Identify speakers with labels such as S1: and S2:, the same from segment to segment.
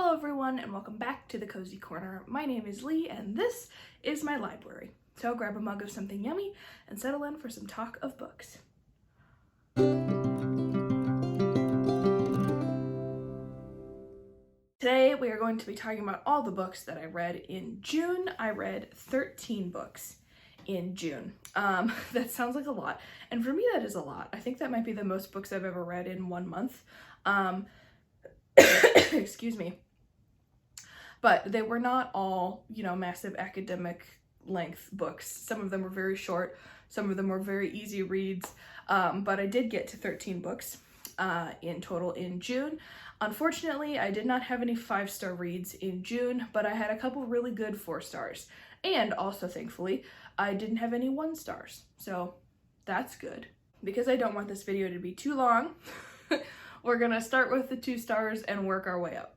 S1: Hello everyone and welcome back to the Cozy Corner. My name is Lee and this is my library. So grab a mug of something yummy and settle in for some talk of books. Today we are going to be talking about all the books that I read in June. I read 13 books in June. That sounds like a lot, and for me that is a lot. I think that might be the most books I've ever read in 1 month. Excuse me. But they were not all, massive academic length books. Some of them were very short, some of them were very easy reads, but I did get to 13 books in total in June. Unfortunately, I did not have any 5-star reads in June, but I had a couple really good 4 stars. And also, thankfully, I didn't have any 1 stars. So that's good. Because I don't want this video to be too long, we're gonna start with the 2 stars and work our way up.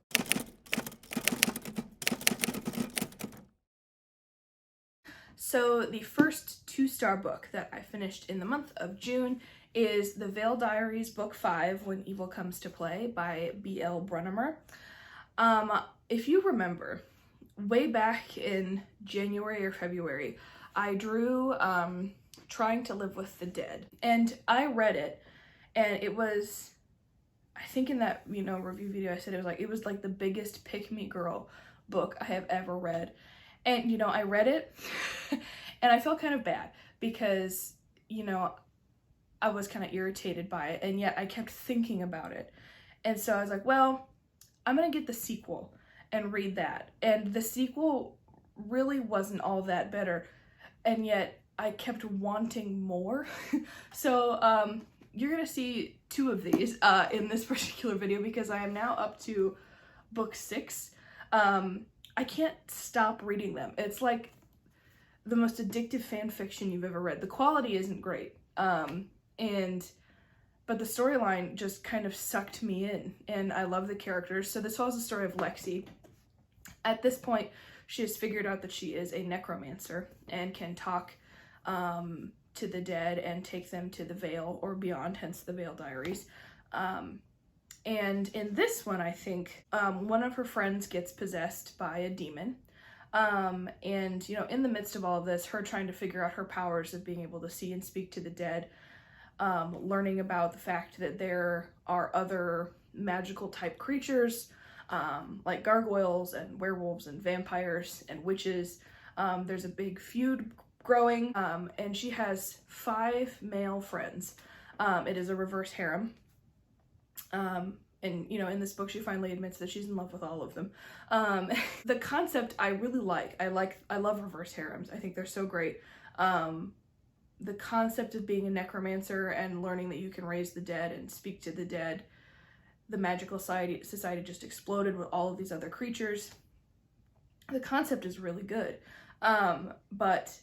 S1: So the first 2-star book that I finished in the month of June is The Veil Diaries, Book 5, When Evil Comes to Play by B.L. Brunnemer. If you remember, way back in January or February, I drew Trying to Live with the Dead, and I read it, and it was, I think in that, review video I said it was like the biggest pick-me-girl book I have ever read. And, I read it and I felt kind of bad because, I was kind of irritated by it, and yet I kept thinking about it. And so I was like, well, I'm going to get the sequel and read that. And the sequel really wasn't all that better, and yet I kept wanting more. So you're going to see 2 of these in this particular video because I am now up to book 6. I can't stop reading them. It's like the most addictive fan fiction you've ever read. The quality isn't great, but the storyline just kind of sucked me in, and I love the characters. So this follows the story of Lexi. At this point, she has figured out that she is a necromancer and can talk to the dead and take them to the Veil or beyond, hence the Veil Diaries. And in this one, I think, one of her friends gets possessed by a demon. And, in the midst of all of this, her trying to figure out her powers of being able to see and speak to the dead, learning about the fact that there are other magical type creatures, like gargoyles and werewolves and vampires and witches. There's a big feud growing, and she has 5 male friends. It is a reverse harem. And in this book she finally admits that she's in love with all of them. The concept I really like. I love reverse harems. I think they're so great. The concept of being a necromancer and learning that you can raise the dead and speak to the dead. The magical society just exploded with all of these other creatures. The concept is really good. But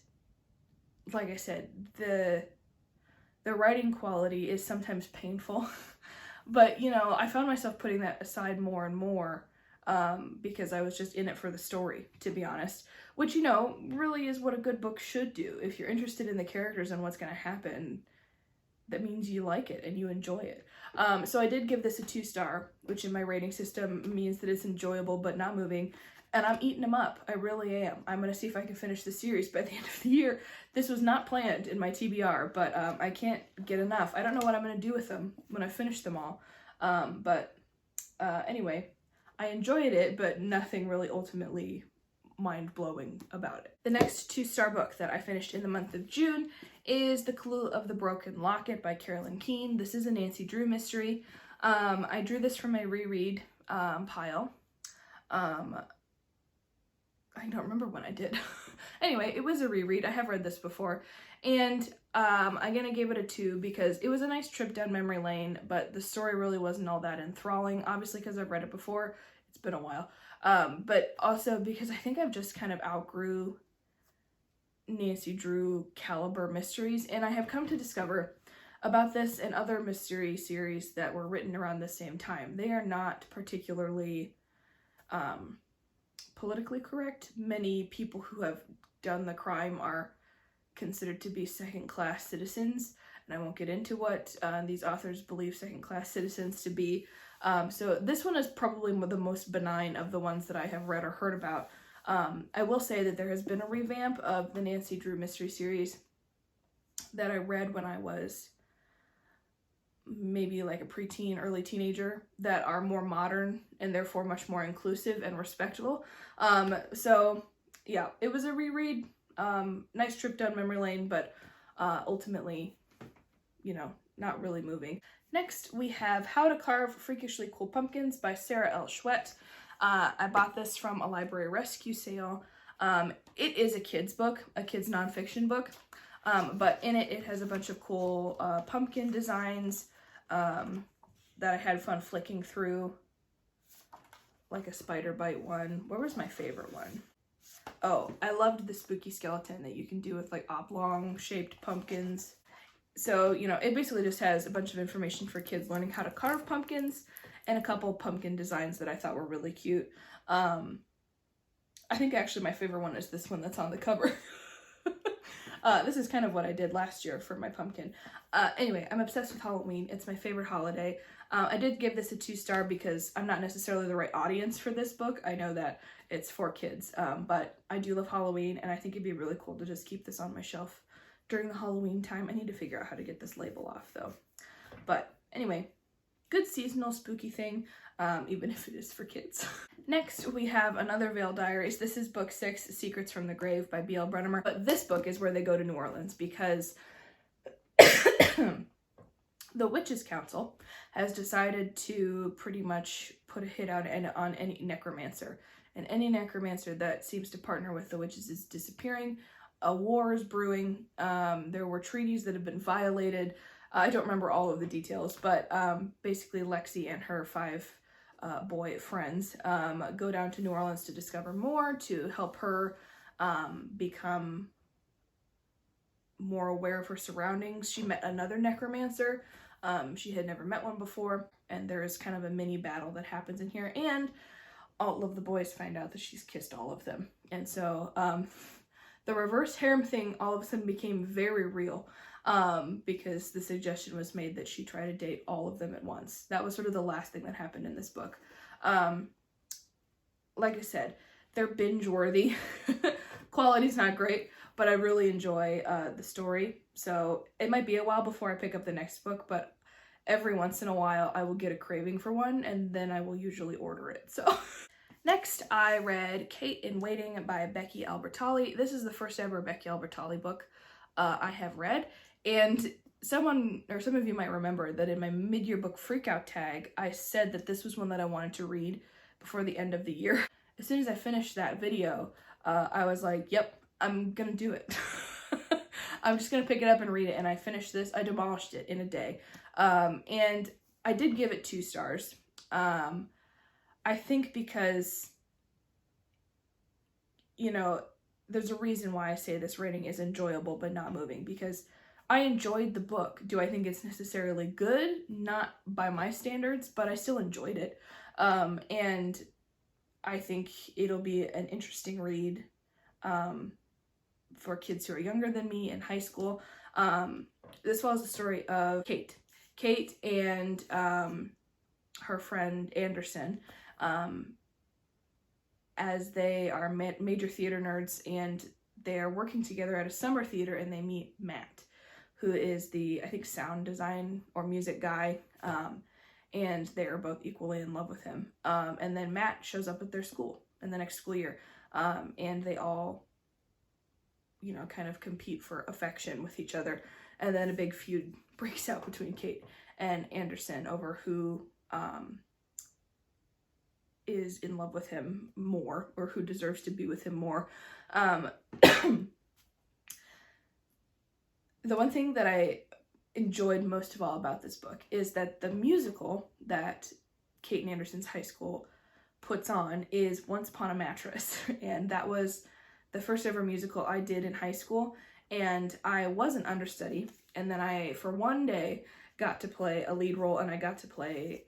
S1: like I said, the writing quality is sometimes painful. But, I found myself putting that aside more and more because I was just in it for the story, to be honest. Which, really is what a good book should do. If you're interested in the characters and what's going to happen, that means you like it and you enjoy it. So I did give this a 2-star, which in my rating system means that it's enjoyable but not moving. And I'm eating them up. I really am. I'm going to see if I can finish the series by the end of the year. This was not planned in my TBR, but I can't get enough. I don't know what I'm going to do with them when I finish them all. Anyway, I enjoyed it, but nothing really ultimately mind-blowing about it. The next 2-star book that I finished in the month of June is The Clue of the Broken Locket by Carolyn Keene. This is a Nancy Drew mystery. I drew this from my reread pile. I don't remember when I did. Anyway, it was a reread. I have read this before. And again, I gave it a 2 because it was a nice trip down memory lane, but the story really wasn't all that enthralling. Obviously, because I've read it before. It's been a while. But also because I think I've just kind of outgrew Nancy Drew caliber mysteries. And I have come to discover about this and other mystery series that were written around the same time. They are not particularly politically correct. Many people who have done the crime are considered to be second-class citizens, and I won't get into what these authors believe second-class citizens to be, So this one is probably the most benign of the ones that I have read or heard about. I will say that there has been a revamp of the Nancy Drew mystery series that I read when I was maybe like a preteen, early teenager, that are more modern and therefore much more inclusive and respectable. So yeah, it was a reread. Nice trip down memory lane, but ultimately, you know, not really moving. Next, we have How to Carve Freakishly Cool Pumpkins by Sarah L. Schuette. I bought this from a library rescue sale. It is a kid's book, a kid's nonfiction book, but in it has a bunch of cool pumpkin designs that I had fun flicking through, like a spider bite one. Where was my favorite one? Oh, I loved the spooky skeleton that you can do with like oblong shaped pumpkins. So, you know, it basically just has a bunch of information for kids learning how to carve pumpkins and a couple pumpkin designs that I thought were really cute. I think actually my favorite one is this one that's on the cover. This is kind of what I did last year for my pumpkin. Anyway, I'm obsessed with Halloween. It's my favorite holiday. I did give this a 2-star because I'm not necessarily the right audience for this book. I know that it's for kids, but I do love Halloween, and I think it'd be really cool to just keep this on my shelf during the Halloween time. I need to figure out how to get this label off, though. But anyway, good seasonal spooky thing, even if it is for kids. Next, we have another Veil Diaries. This is book 6, Secrets from the Grave by B.L. Brunnemer. But this book is where they go to New Orleans because the Witches' Council has decided to pretty much put a hit out on any necromancer. And any necromancer that seems to partner with the witches is disappearing. A war is brewing. There were treaties that have been violated. I don't remember all of the details, but basically Lexi and her 5 boy friends go down to New Orleans to discover more, to help her become more aware of her surroundings. She met another necromancer. She had never met one before, and there is kind of a mini battle that happens in here, and all of the boys find out that she's kissed all of them. And so the reverse harem thing all of a sudden became very real, because the suggestion was made that she try to date all of them at once. That was sort of the last thing that happened in this book. Like I said, they're binge-worthy. Quality's not great, but I really enjoy the story. So it might be a while before I pick up the next book, but every once in a while I will get a craving for one, and then I will usually order it. So next, I read Kate in Waiting by Becky Albertalli. This is the first ever Becky Albertalli book I have read, and some of you might remember that in my mid-year book freakout tag, I said that this was one that I wanted to read before the end of the year. As soon as I finished that video, I was like, yep, I'm gonna do it. I'm just gonna pick it up and read it, and I finished this. I demolished it in a day. And I did give it 2 stars. I think because, you know, there's a reason why I say this rating is enjoyable but not moving, because I enjoyed the book. Do I think it's necessarily good? Not by my standards, but I still enjoyed it. And I think it'll be an interesting read for kids who are younger than me in high school. This follows the story of Kate and her friend Anderson, as they are major theater nerds, and they are working together at a summer theater, and they meet Matt, who is the, I think, sound design or music guy, and they are both equally in love with him. And then Matt shows up at their school in the next school year, and they all, you know, kind of compete for affection with each other, and then a big feud breaks out between Kate and Anderson over who is in love with him more, or who deserves to be with him more. The one thing that I enjoyed most of all about this book is that the musical that Kate and Anderson's high school puts on is Once Upon a Mattress, and that was the first ever musical I did in high school, and I was an understudy, and then I, for one day, got to play a lead role, and I got to play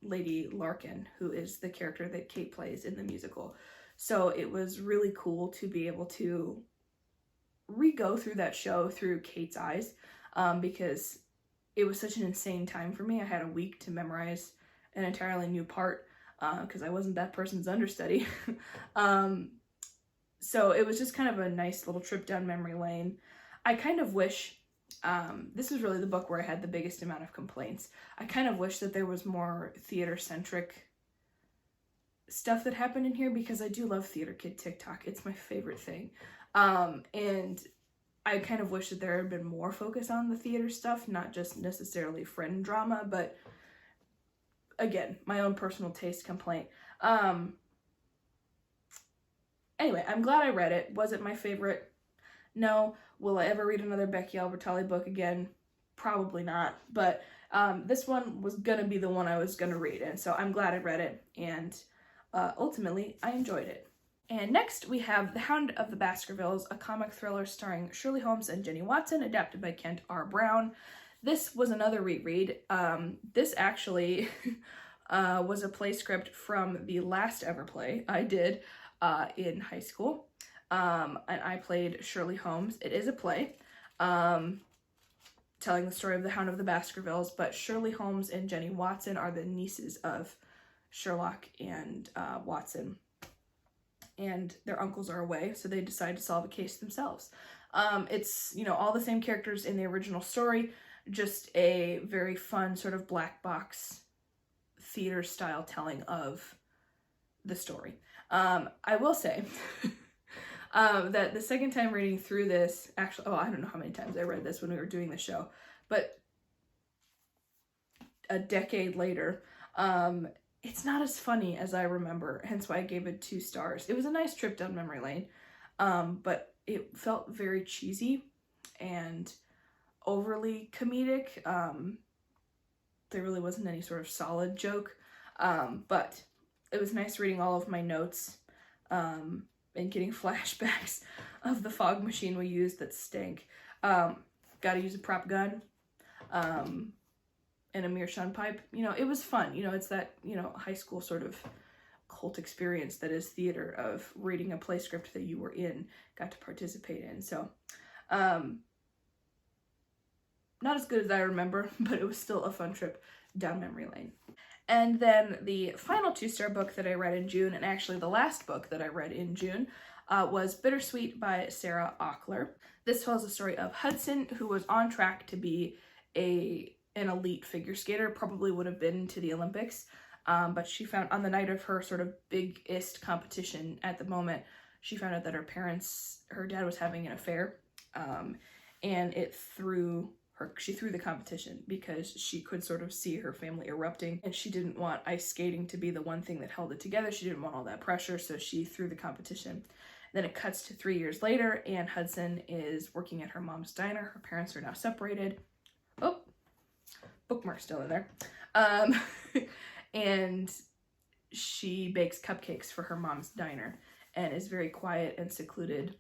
S1: Lady Larkin, who is the character that Kate plays in the musical. So it was really cool to be able to re-go through that show through Kate's eyes, because it was such an insane time for me. I had a week to memorize an entirely new part because I wasn't that person's understudy. So it was just kind of a nice little trip down memory lane. I kind of wish, this was really the book where I had the biggest amount of complaints. I kind of wish that there was more theater-centric stuff that happened in here, because I do love Theater Kid TikTok. It's my favorite thing. And I kind of wish that there had been more focus on the theater stuff, not just necessarily friend drama, but again, my own personal taste complaint. Anyway, I'm glad I read it. Was it my favorite? No. Will I ever read another Becky Albertalli book again? Probably not. But this one was gonna be the one I was gonna read, and so I'm glad I read it, and ultimately I enjoyed it. And next we have The Hound of the Baskervilles, a comic thriller starring Shirley Holmes and Jenny Watson, adapted by Kent R. Brown. This was another reread. This actually was a play script from the last ever play I did in high school. And I played Shirley Holmes. It is a play telling the story of the Hound of the Baskervilles, but Shirley Holmes and Jenny Watson are the nieces of Sherlock and Watson. And their uncles are away, so they decide to solve a case themselves. It's, you know, all the same characters in the original story, just a very fun sort of black box theater style telling of the story. I will say that the second time reading through this, actually, I don't know how many times I read this when we were doing the show, but a decade later, it's not as funny as I remember, hence why I gave it 2 stars. It was a nice trip down memory lane, but it felt very cheesy and overly comedic. There really wasn't any sort of solid joke, but it was nice reading all of my notes and getting flashbacks of the fog machine we used that stank. Gotta use a prop gun. And a meerschaum pipe. You know, it was fun. You know, it's that, you know, high school sort of cult experience that is theater, of reading a play script that you were in, got to participate in. So, not as good as I remember, but it was still a fun trip down memory lane. And then the final 2-star book that I read in June, and actually the last book that I read in June, was Bittersweet by Sarah Auchler. This tells the story of Hudson, who was on track to be an elite figure skater, probably would have been to the Olympics, but she found on the night of her sort of biggest competition at the moment, she found out that her dad was having an affair, and she threw the competition because she could sort of see her family erupting, and she didn't want ice skating to be the one thing that held it together. She didn't want all that pressure, so she threw the competition. Then it cuts to 3 years later, and Hudson is working at her mom's diner. Her parents are now separated. Oh, bookmark still in there. And she bakes cupcakes for her mom's diner and is very quiet and secluded.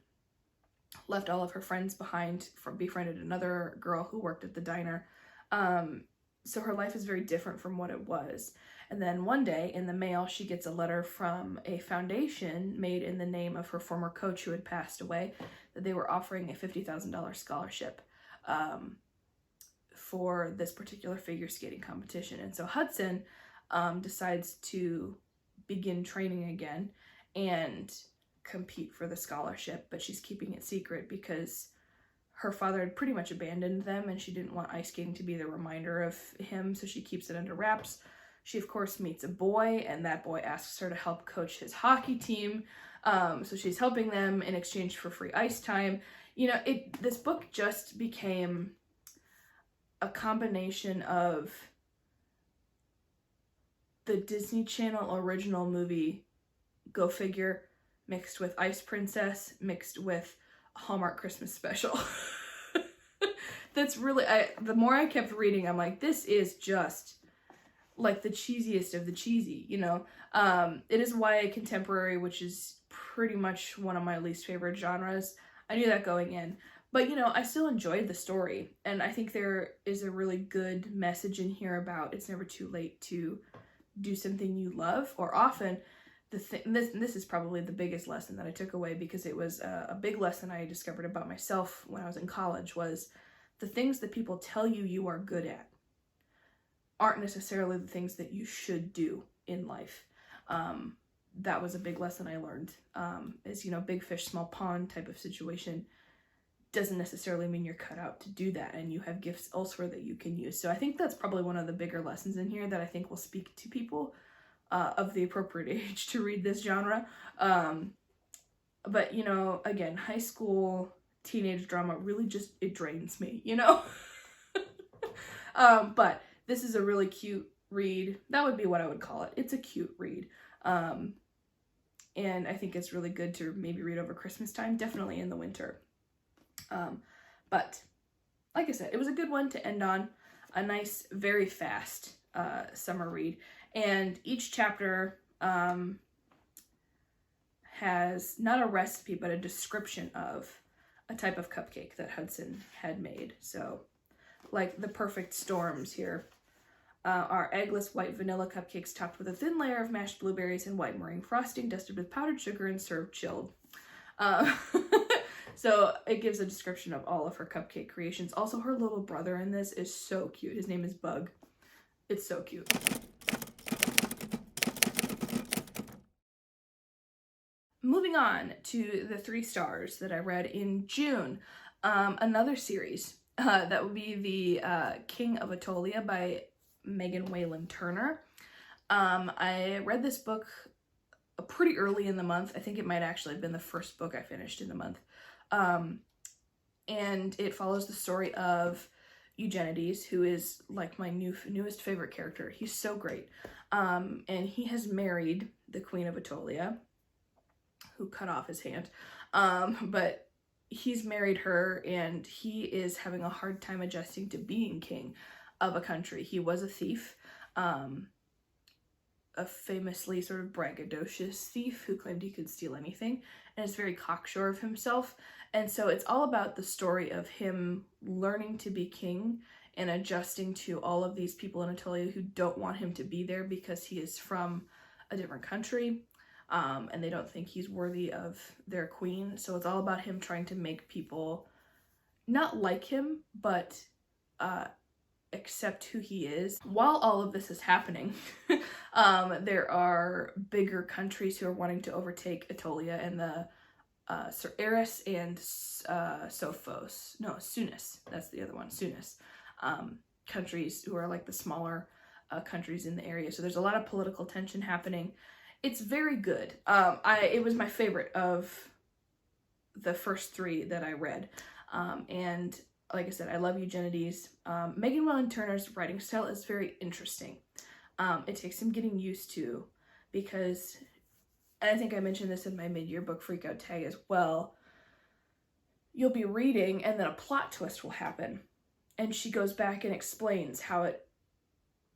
S1: Left all of her friends behind, befriended another girl who worked at the diner. So her life is very different from what it was. And then one day in the mail, she gets a letter from a foundation made in the name of her former coach who had passed away, that they were offering a $50,000 scholarship for this particular figure skating competition. And so Hudson decides to begin training again and compete for the scholarship, but she's keeping it secret because her father had pretty much abandoned them, and she didn't want ice skating to be the reminder of him, so she keeps it under wraps. She, of course, meets a boy, and that boy asks her to help coach his hockey team. So she's helping them in exchange for free ice time. You know, this book just became a combination of the Disney Channel original movie, go figure, mixed with Ice Princess, mixed with Hallmark Christmas special. That's really, the more I kept reading, I'm like, this is just like the cheesiest of the cheesy, you know? It is YA contemporary, which is pretty much one of my least favorite genres. I knew that going in. But, you know, I still enjoyed the story, and I think there is a really good message in here about it's never too late to do something you love, or often this is probably the biggest lesson that I took away, because it was a big lesson I discovered about myself when I was in college, was the things that people tell you you are good at. aren't necessarily the things that you should do in life. That was a big lesson I learned, is, you know, big fish, small pond type of situation doesn't necessarily mean you're cut out to do that, and you have gifts elsewhere that you can use. So I think that's probably one of the bigger lessons in here that I think will speak to people of the appropriate age to read this genre. But, you know, again, high school teenage drama really just, it drains me, you know? But this is a really cute read. That would be what I would call it. It's a cute read. And I think it's really good to maybe read over Christmas time, definitely in the winter. But like I said, it was a good one to end on. A nice, very fast summer read. And each chapter has not a recipe, but a description of a type of cupcake that Hudson had made. So, like the perfect storms here are eggless white vanilla cupcakes topped with a thin layer of mashed blueberries and white meringue frosting, dusted with powdered sugar and served chilled. So it gives a description of all of her cupcake creations. Also, her little brother in this is so cute. His name is Bug. It's so cute. Moving on to the 3 stars that I read in June. Another series. That would be the King of Atolia by Megan Whalen Turner. I read this book pretty early in the month. I think it might actually have been the first book I finished in the month. And it follows the story of Eugenides, who is like my newest favorite character. He's so great. And he has married the Queen of Atolia, who cut off his hand. But he's married her, and he is having a hard time adjusting to being king of a country. He was a thief, a famously sort of braggadocious thief who claimed he could steal anything, and is very cocksure of himself. And so it's all about the story of him learning to be king and adjusting to all of these people in Atolia who don't want him to be there because he is from a different country, and they don't think he's worthy of their queen. So it's all about him trying to make people not like him, but accept who he is. While all of this is happening, there are bigger countries who are wanting to overtake Atolia, and the Eris and Sunis, that's the other one, Sunis, countries who are like the smaller countries in the area. So there's a lot of political tension happening. It's very good. It was my favorite of the first 3 that I read. And like I said, I love Eugenides. Megan Whalen Turner's writing style is very interesting. It takes some getting used to, because, and I think I mentioned this in my mid-year book freakout tag as well, you'll be reading and then a plot twist will happen, and she goes back and explains how it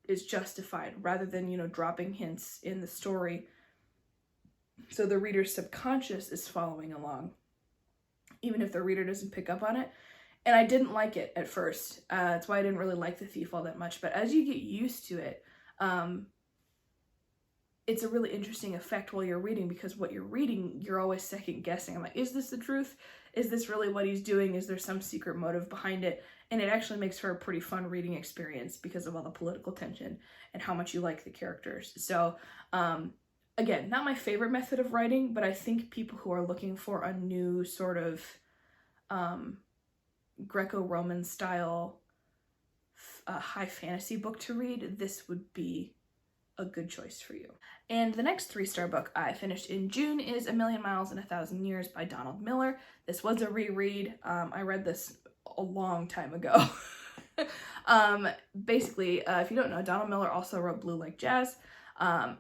S1: is justified rather than, you know, dropping hints in the story. So the reader's subconscious is following along, even if the reader doesn't pick up on it. And I didn't like it at first. That's why I didn't really like The Thief all that much. But as you get used to it, it's a really interesting effect while you're reading, because what you're reading, you're always second guessing. I'm like, is this the truth? Is this really what he's doing? Is there some secret motive behind it? And it actually makes for a pretty fun reading experience because of all the political tension and how much you like the characters. So, again, not my favorite method of writing, but I think people who are looking for a new sort of Greco-Roman style high fantasy book to read, this would be a good choice for you. And the next 3-star book I finished in June is A Million Miles in a Thousand Years by Donald Miller. This was a reread. I read this a long time ago. Basically, if you don't know, Donald Miller also wrote Blue Like Jazz,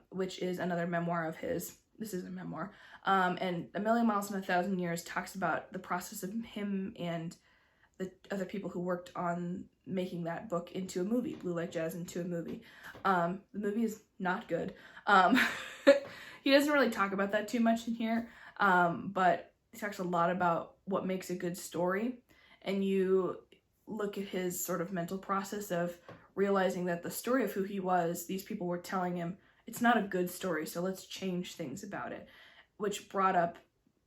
S1: which is another memoir of his. This is a memoir. And A Million Miles in a Thousand Years talks about the process of him and the other people who worked on making that book into a movie, Blue Like Jazz into a movie. The movie is not good. He doesn't really talk about that too much in here, but he talks a lot about what makes a good story, and you look at his sort of mental process of realizing that the story of who he was, these people were telling him, it's not a good story, so let's change things about it, which brought up,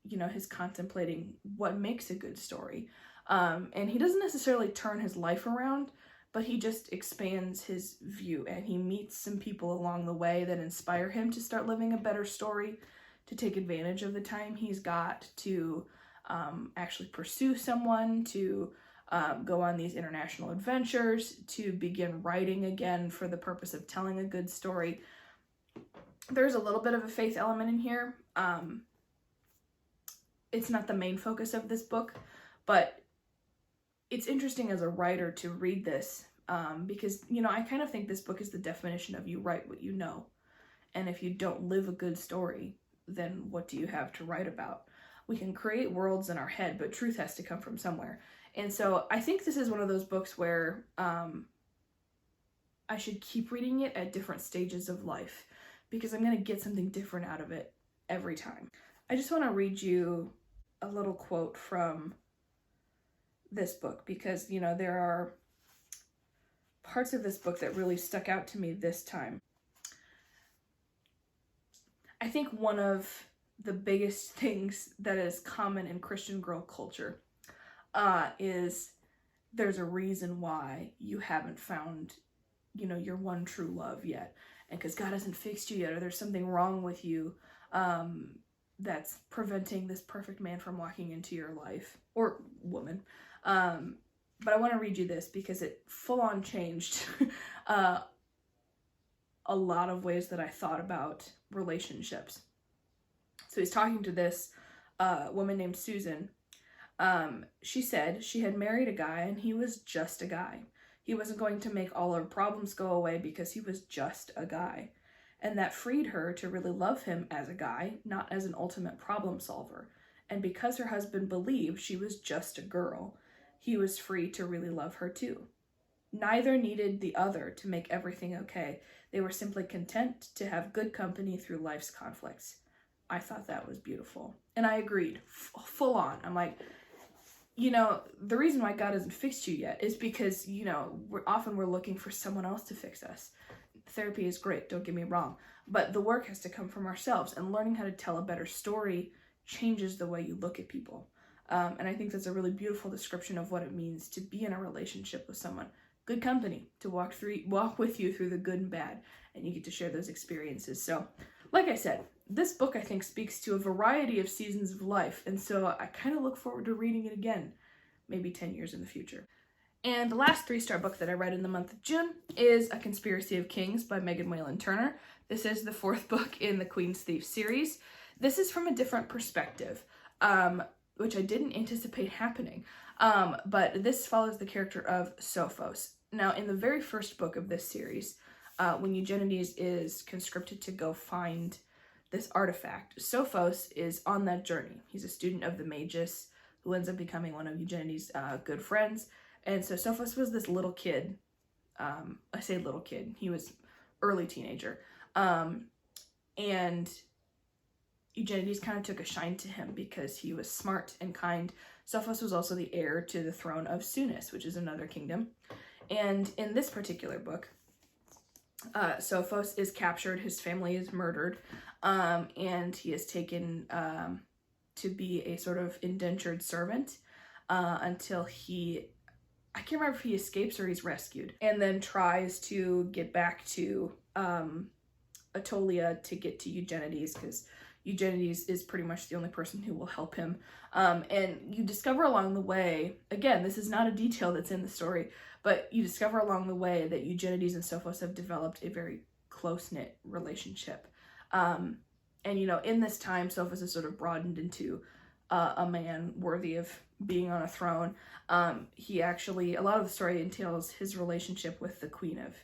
S1: you know, his contemplating what makes a good story. And he doesn't necessarily turn his life around, but he just expands his view, and he meets some people along the way that inspire him to start living a better story, to take advantage of the time he's got to actually pursue someone, to go on these international adventures, to begin writing again for the purpose of telling a good story. There's a little bit of a faith element in here. It's not the main focus of this book, but it's interesting as a writer to read this because, you know, I kind of think this book is the definition of you write what you know. And if you don't live a good story, then what do you have to write about? We can create worlds in our head, but truth has to come from somewhere. And so I think this is one of those books where I should keep reading it at different stages of life because I'm going to get something different out of it every time. I just want to read you a little quote from this book because, you know, there are parts of this book that really stuck out to me this time. I think one of the biggest things that is common in Christian girl culture is there's a reason why you haven't found, you know, your one true love yet. And because God hasn't fixed you yet, or there's something wrong with you that's preventing this perfect man from walking into your life, or woman. But I want to read you this because it full on changed a lot of ways that I thought about relationships. So he's talking to this woman named Susan. She said she had married a guy and he was just a guy. He wasn't going to make all her problems go away because he was just a guy. And that freed her to really love him as a guy, not as an ultimate problem solver. And because her husband believed she was just a girl, he was free to really love her too. Neither needed the other to make everything okay. They were simply content to have good company through life's conflicts. I thought that was beautiful. And I agreed, full on. I'm like, you know, the reason why God hasn't fixed you yet is because, you know, we're looking for someone else to fix us. Therapy is great, don't get me wrong, but the work has to come from ourselves, and learning how to tell a better story changes the way you look at people. And I think that's a really beautiful description of what it means to be in a relationship with someone. Good company to walk with you through the good and bad, and you get to share those experiences. So, like I said, this book I think speaks to a variety of seasons of life, and so I kind of look forward to reading it again, maybe 10 years in the future. And the last 3-star book that I read in the month of June is A Conspiracy of Kings by Megan Whalen Turner. This is the 4th book in the Queen's Thief series. This is from a different perspective, which I didn't anticipate happening. But this follows the character of Sophos. Now, in the very first book of this series, when Eugenides is conscripted to go find this artifact, Sophos is on that journey. He's a student of the Magus who ends up becoming one of Eugenides' good friends. And so Sophos was this little kid. I say little kid. He was early teenager. And Eugenides kind of took a shine to him because he was smart and kind. Sophos was also the heir to the throne of Sunis, which is another kingdom. And in this particular book, Sophos is captured, his family is murdered, and he is taken to be a sort of indentured servant until I can't remember if he escapes or he's rescued, and then tries to get back to Aetolia to get to Eugenides, because Eugenides is pretty much the only person who will help him. And you discover along the way, again, this is not a detail that's in the story, but you discover along the way that Eugenides and Sophos have developed a very close-knit relationship. And, you know, in this time, Sophos is sort of broadened into a man worthy of being on a throne. He actually, a lot of the story entails his relationship with the Queen of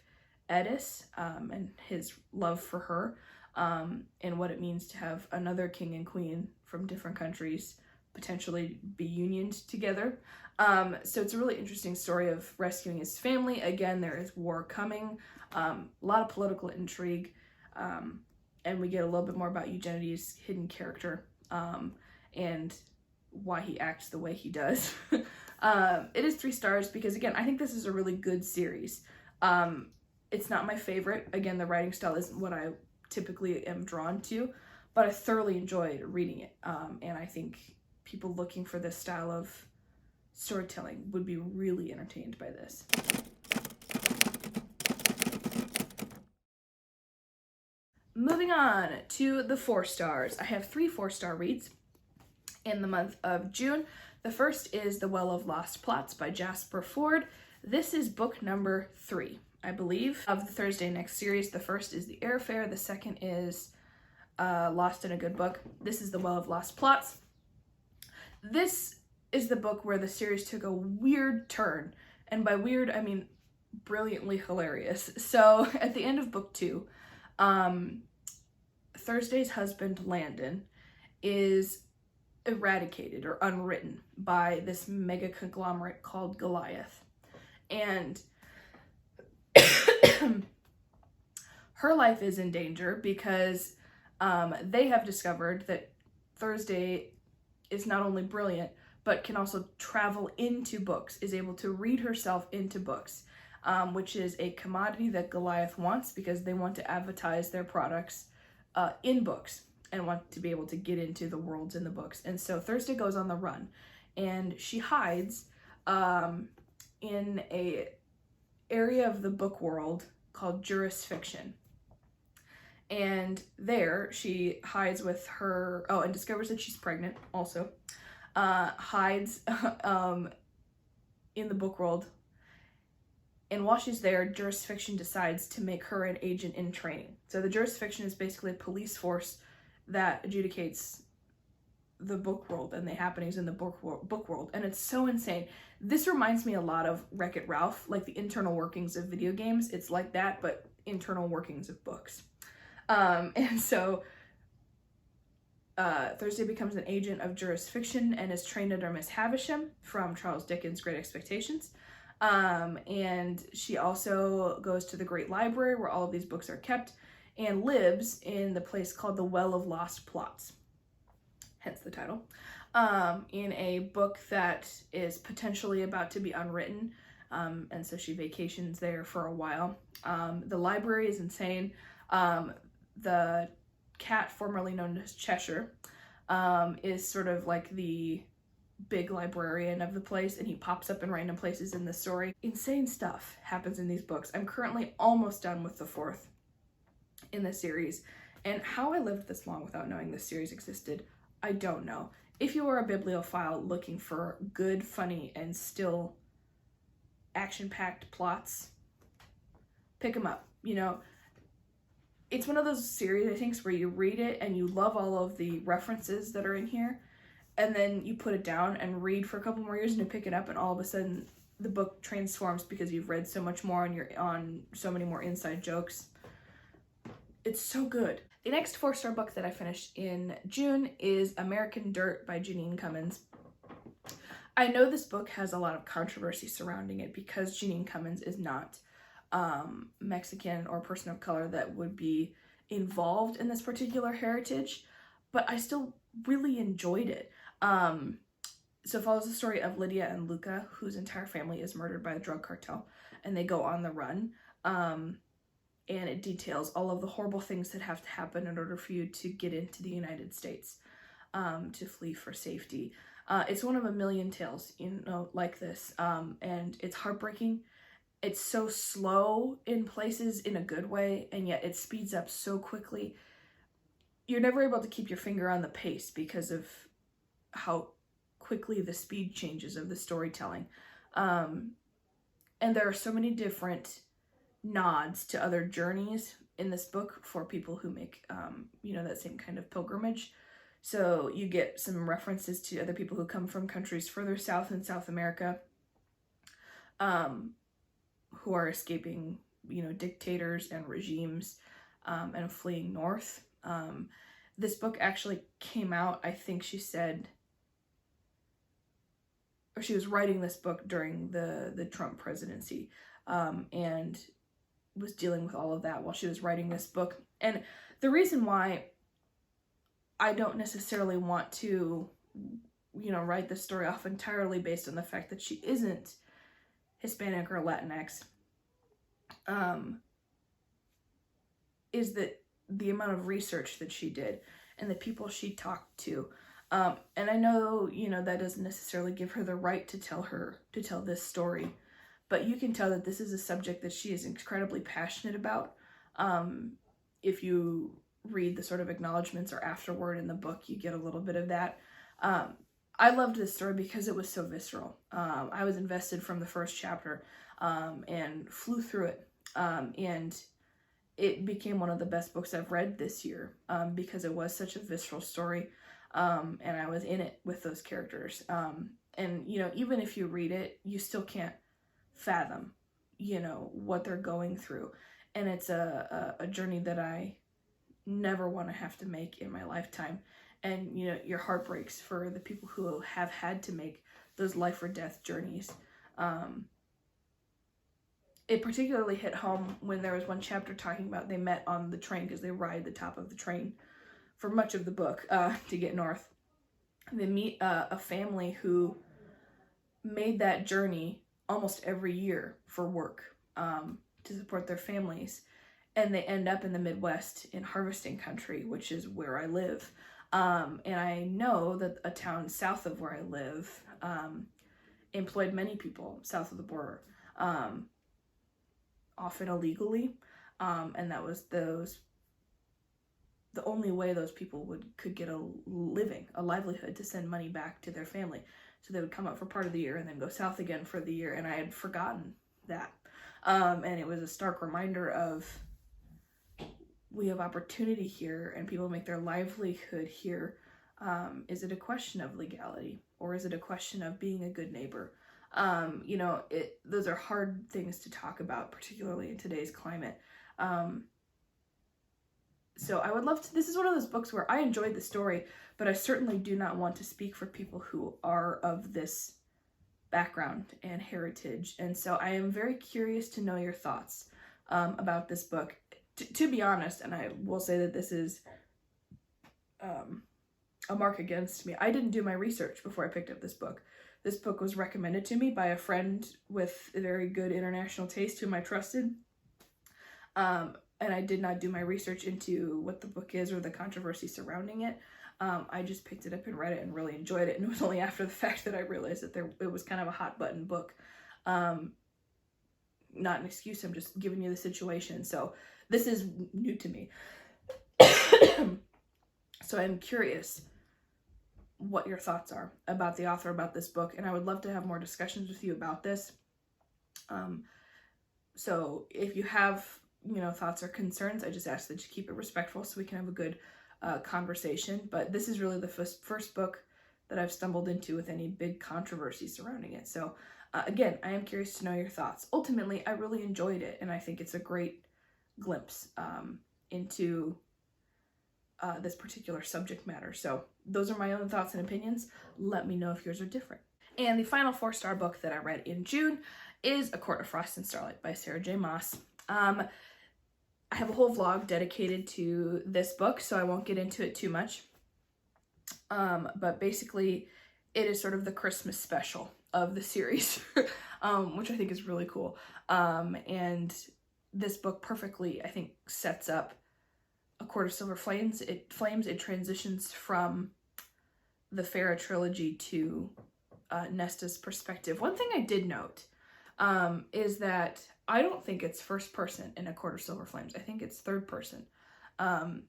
S1: Elis, and his love for her, and what it means to have another king and queen from different countries potentially be unioned together. So it's a really interesting story of rescuing his family. Again, there is war coming, a lot of political intrigue, and we get a little bit more about Eugenides' hidden character, and why he acts the way he does. It is 3 stars because, again, I think this is a really good series. It's not my favorite. Again, the writing style isn't what I typically am drawn to, but I thoroughly enjoyed reading it. And I think people looking for this style of storytelling would be really entertained by this. Moving on to the 4 stars. I have 3 4-star reads in the month of June. The first is The Well of Lost Plots by Jasper Fforde. This is book number 3, I believe, of the Thursday Next series. The first is The Airfare. The second is Lost in a Good Book. This is The Well of Lost Plots. This is the book where the series took a weird turn. And by weird, I mean brilliantly hilarious. So at the end of book 2, Thursday's husband, Landon, is eradicated or unwritten by this mega conglomerate called Goliath. And her life is in danger because they have discovered that Thursday is not only brilliant, but can also travel into books, is able to read herself into books, which is a commodity that Goliath wants because they want to advertise their products in books and want to be able to get into the worlds in the books. And so Thursday goes on the run, and she hides in a area of the book world called Jurisfiction. And there she hides with her, and discovers that she's pregnant also, hides in the book world. And while she's there, Jurisfiction decides to make her an agent in training. So the Jurisfiction is basically a police force that adjudicates the book world and the happenings in the book world. And it's so insane. This reminds me a lot of Wreck-It Ralph, like the internal workings of video games. It's like that, but internal workings of books. And so Thursday becomes an agent of Jurisfiction and is trained under Miss Havisham from Charles Dickens' Great Expectations. And she also goes to the Great Library where all of these books are kept and lives in the place called the Well of Lost Plots, hence the title, in a book that is potentially about to be unwritten. And so she vacations there for a while. The library is insane. The cat, formerly known as Cheshire, is sort of like the big librarian of the place, and he pops up in random places in the story. Insane stuff happens in these books. I'm currently almost done with the 4th in the series, and how I lived this long without knowing this series existed, I don't know. If you are a bibliophile looking for good, funny, and still action-packed plots, pick them up. You know, it's one of those series, I think, where you read it and you love all of the references that are in here, and then you put it down and read for a couple more years and you pick it up, and all of a sudden the book transforms because you've read so much more and you're on so many more inside jokes. It's so good. The next 4-star book that I finished in June is American Dirt by Janine Cummins. I know this book has a lot of controversy surrounding it because Janine Cummins is not Mexican or person of color that would be involved in this particular heritage, but I still really enjoyed it. So it follows the story of Lydia and Luca, whose entire family is murdered by a drug cartel, and they go on the run. And it details all of the horrible things that have to happen in order for you to get into the United States, to flee for safety. It's one of a million tales, you know, like this, and it's heartbreaking. It's so slow in places in a good way, and yet it speeds up so quickly. You're never able to keep your finger on the pace because of how quickly the speed changes of the storytelling. And there are so many different nods to other journeys in this book for people who make, you know, that same kind of pilgrimage. So you get some references to other people who come from countries further south in South America, who are escaping, you know, dictators and regimes, and fleeing north. This book actually came out, I think she said, or she was writing this book during the Trump presidency, and was dealing with all of that while she was writing this book. And the reason why I don't necessarily want to, you know, write this story off entirely based on the fact that she isn't Hispanic or Latinx, is that the amount of research that she did and the people she talked to. And I know, you know, that doesn't necessarily give her the right to tell this story, but you can tell that this is a subject that she is incredibly passionate about. If you read the sort of acknowledgments or afterword in the book, you get a little bit of that. I loved this story because it was so visceral. I was invested from the first chapter and flew through it. And it became one of the best books I've read this year because it was such a visceral story. And I was in it with those characters. And, you know, even if you read it, you still can't fathom, you know, what they're going through. And it's a journey that I never want to have to make in my lifetime. And, you know, your heart breaks for the people who have had to make those life or death journeys. It particularly hit home when there was one chapter talking about they met on the train because they ride the top of the train for much of the book to get north. They meet a family who made that journey almost every year for work to support their families. And they end up in the Midwest in harvesting country, which is where I live. And I know that a town south of where I live employed many people south of the border, often illegally. And that was the only way those people could get a living, a livelihood, to send money back to their family. So they would come up for part of the year and then go south again for the year. And I had forgotten that. And it was a stark reminder of, we have opportunity here and people make their livelihood here. Is it a question of legality, or is it a question of being a good neighbor? You know, those are hard things to talk about, particularly in today's climate. So I would love to, this is one of those books where I enjoyed the story, but I certainly do not want to speak for people who are of this background and heritage. And so I am very curious to know your thoughts about this book. To be honest, and I will say that this is a mark against me, I didn't do my research before I picked up this book. This book was recommended to me by a friend with a very good international taste whom I trusted. And I did not do my research into what the book is or the controversy surrounding it. I just picked it up and read it and really enjoyed it. And it was only after the fact that I realized that it was kind of a hot button book. Not an excuse, I'm just giving you the situation. So this is new to me. So I'm curious what your thoughts are about the author, about this book, and I would love to have more discussions with you about this. So if you have, you know, thoughts or concerns, I just ask that you keep it respectful so we can have a good conversation. But this is really the first book that I've stumbled into with any big controversy surrounding it. So again, I am curious to know your thoughts. Ultimately, I really enjoyed it, and I think it's a great glimpse into this particular subject matter. So those are my own thoughts and opinions. Let me know if yours are different. And the final 4-star book that I read in June is A Court of Frost and Starlight by Sarah J. Maas. I have a whole vlog dedicated to this book, so I won't get into it too much. But basically, it is sort of the Christmas special of the series, which I think is really cool. And this book perfectly, I think, sets up A Court of Silver Flames. It transitions from the Farah trilogy to Nesta's perspective. One thing I did note is that I don't think it's first person in A Court of Silver Flames. I think it's third person. And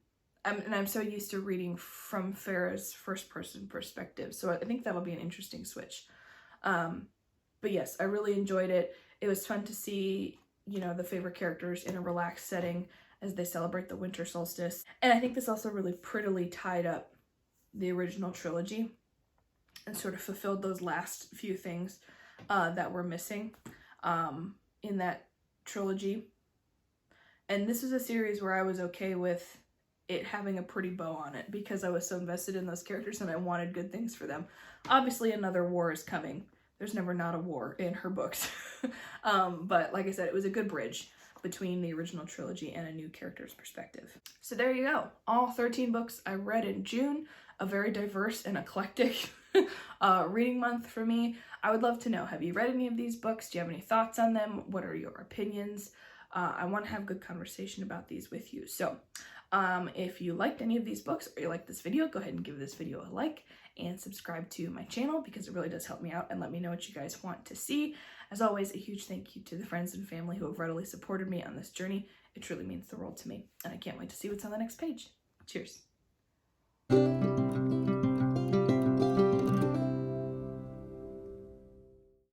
S1: I'm so used to reading from Farah's first person perspective. So I think that'll be an interesting switch. But yes, I really enjoyed it. It was fun to see, you know, the favorite characters in a relaxed setting as they celebrate the winter solstice. And I think this also really prettily tied up the original trilogy and sort of fulfilled those last few things that were missing in that trilogy. And this is a series where I was okay with it having a pretty bow on it because I was so invested in those characters and I wanted good things for them. Obviously, another war is coming. There's never not a war in her books. But like I said, it was a good bridge between the original trilogy and a new character's perspective. So there you go. All 13 books I read in June. A very diverse and eclectic reading month for me. I would love to know, have you read any of these books? Do you have any thoughts on them? What are your opinions? I want to have good conversation about these with you. So if you liked any of these books or you like this video, go ahead and give this video a like and subscribe to my channel because it really does help me out, and let me know what you guys want to see. As always, a huge thank you to the friends and family who have readily supported me on this journey. It truly means the world to me, and I can't wait to see what's on the next page. Cheers.